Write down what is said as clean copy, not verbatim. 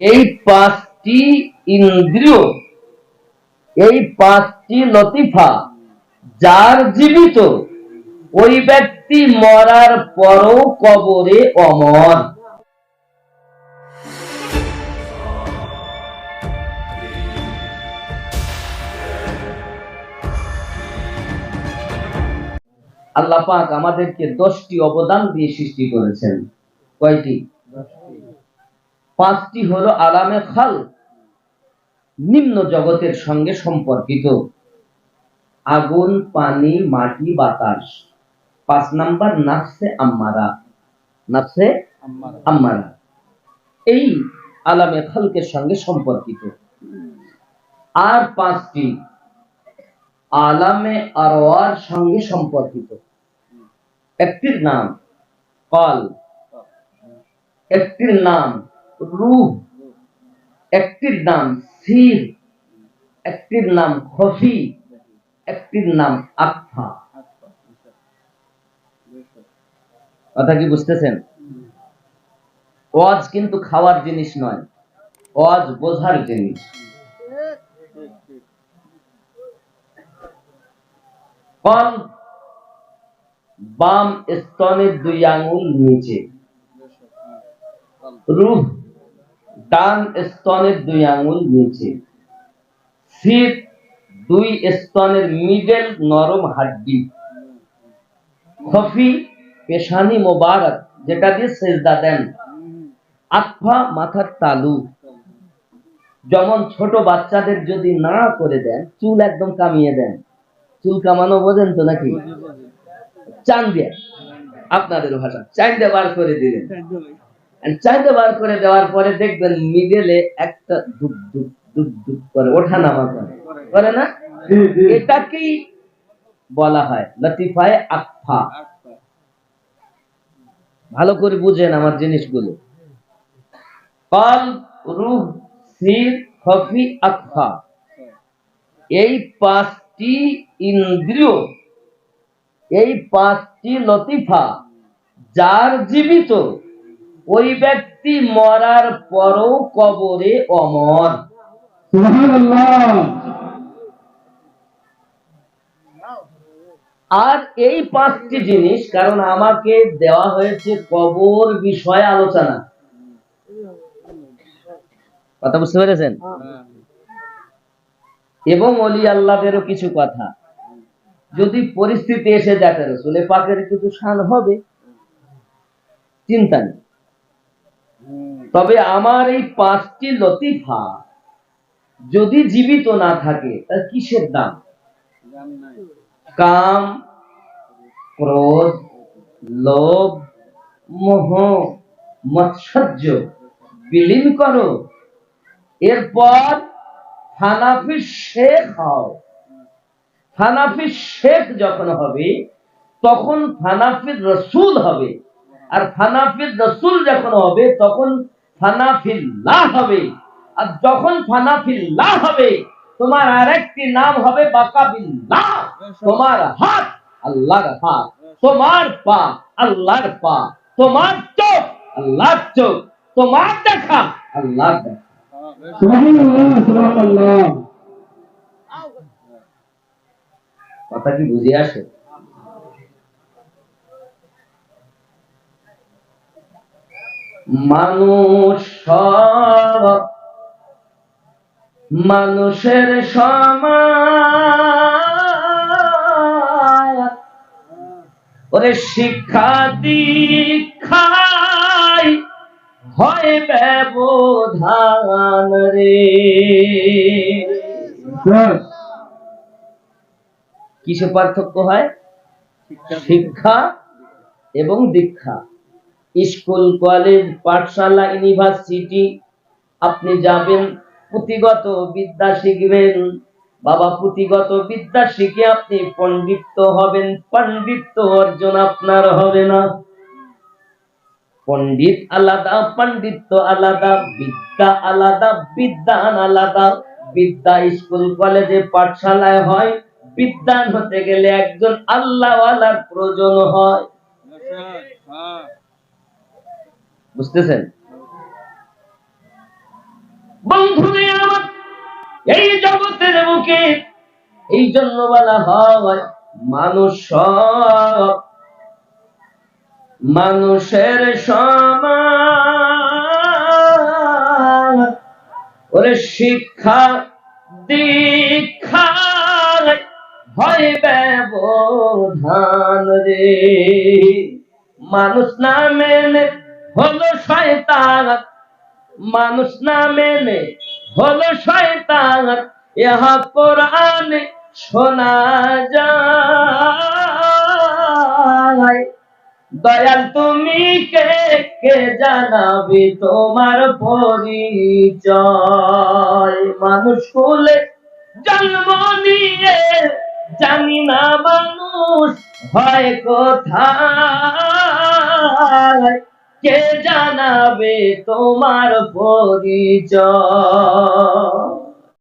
এই পাঁচটি ইন্দ্রিয়, এই পাঁচটি লতিফা যার জীবিত, ওই ব্যক্তি মরার পরও কবরে অমর। আল্লাহ পাক আমাদেরকে 10টি অবদান দিয়ে সৃষ্টি করেছেন। কয়টি? 5টি হলো আলামে খালক, নিম্ন জগতের সঙ্গে সম্পর্কিত, আগুন, পানি, মাটি, বাতাস। 5 নাম্বার নাফসে আম্মারা, নাফসে আম্মারা এই আলামে খালকের সঙ্গে সম্পর্কিত। আর 5টি আলামে আরওয়ার সঙ্গে সম্পর্কিত। একটির নাম কল, একটির নাম রূহ, একটির নাম সির, একটির নাম খফি, একটির নাম আখফা। কথা কি বুঝতেছেন? ওয়াজ কিন্তু খাওয়ার জিনিস নয়, ওয়াজ বোঝার জিনিস। কল বাম স্তনের 2 আঙ্গুল নিচে, রূহ ডান স্তনের 2 আঙ্গুল নিচে, সির 2 স্তনের মিডল নরম হাড্ডি, খফি পেশানি মোবারক যেটা দিয়ে সেজদা দেন, আখফা মাথার তালু। যেমন ছোট বাচ্চাদের যদি না করে দেন, চুল একদম কামিয়ে দেন, চুল কামানো বোঝেন তো নাকি? চান দিয়ে, আপনাদের ভাষা চান দিয়ে বার করে দিলেন। চান দিয়ে বার করে দেওয়ার পরে দেখবেন মিডলে একটা দুপ দুপ দুপ দুপ করে ওঠা নামা করে না? এটাকেই বলা হয় লতিফায়ে আখফা। ভালো করে বুঝেন আমার জিনিসগুলো। কল, রূহ, সির, খফি, আখফা, এই 5টি ইন্দ্রিয়, এই 5টি লতিফা যার জীবিত, ওই ব্যক্তি মরার পরও কবরে অমর। সুবহানাল্লাহ। আর এই 5টি জিনিস, কারণ আমাকে দেওয়া হয়েছে কবর বিষয়ে আলোচনা। কথা বুঝতে পেরেছেন? এবং ওলি আল্লাহদেরও কিছু কথা, যদি পরিস্থিতি এসে যাবে রাসূল পাকের কিছু শান হবে, চিন্তা নেই। তবে আমার এই 5টি লতিফা যদি জীবিত না থাকে, তার কিসের দাম? কাম, ক্রোধ, লোভ, মোহ, মৎসর্য বিলীন করো, এরপর হানাফি শেখ হও। হানাফি শেখ যখন হবে, তখন হানাফির রসুল হবে। আর হানাফির রসুল যখন হবে, তখন হানাফিল্লাহ হবে। আর যখন হানাফিল্লাহ হবে, তোমার আরেকটি নাম হবে বাকাবিল্লাহ। তোমার হাত আল্লাহর হাত, তোমার পা আল্লাহর পা, তোমার চোখ আল্লাহর চোখ, তোমার দেখা আল্লাহর দেখা। সুবহানাল্লাহ, সুবহানাল্লাহ। কথা কি বুঝে আসে? মানুষ মানুষের সমাজ, ওরে শিক্ষা দীক্ষায় হয় ব্যবধান রে। কিসে পার্থক্য হয়? শিক্ষা এবং দীক্ষা। স্কুল, কলেজ, পাঠশালা, ইউনিভার্সিটি আপনি যাবেন, পুঁথিগত বিদ্যা শিখবেন। বাবা, পুঁথিগত বিদ্যা শিখে আপনি পণ্ডিত হবেন, পণ্ডিত অর্জন আপনার হবে না। পণ্ডিত আলাদা, পণ্ডিত আলাদা, বিদ্যা আলাদা, বিদ্যান আলাদা। বিদ্যা স্কুল, কলেজে, পাঠশালায় হয়, বিদ্যান হতে গেলে একজন আল্লাহওয়ালার প্রয়োজন হয়। বুঝতেছেন? বুকে। এই জন্য বলা হয় মানুষ সব মানুষের সমান। ওরে শিক্ষা দীক্ষা হয় ব্যবধান রে। মানুষ না মেনে হলো শয়তান, মানুষ না মেনে হলো শয়তান। ইহা কোরআনে শোনা যায়। দয়াল তুমি কে, কে জানাবে তোমার পরিচয়। মানুষ কুলে জন্ম নিয়ে জানি না মানুষ হয় কোথায়। কে জানাবে তোমার পরিচয়।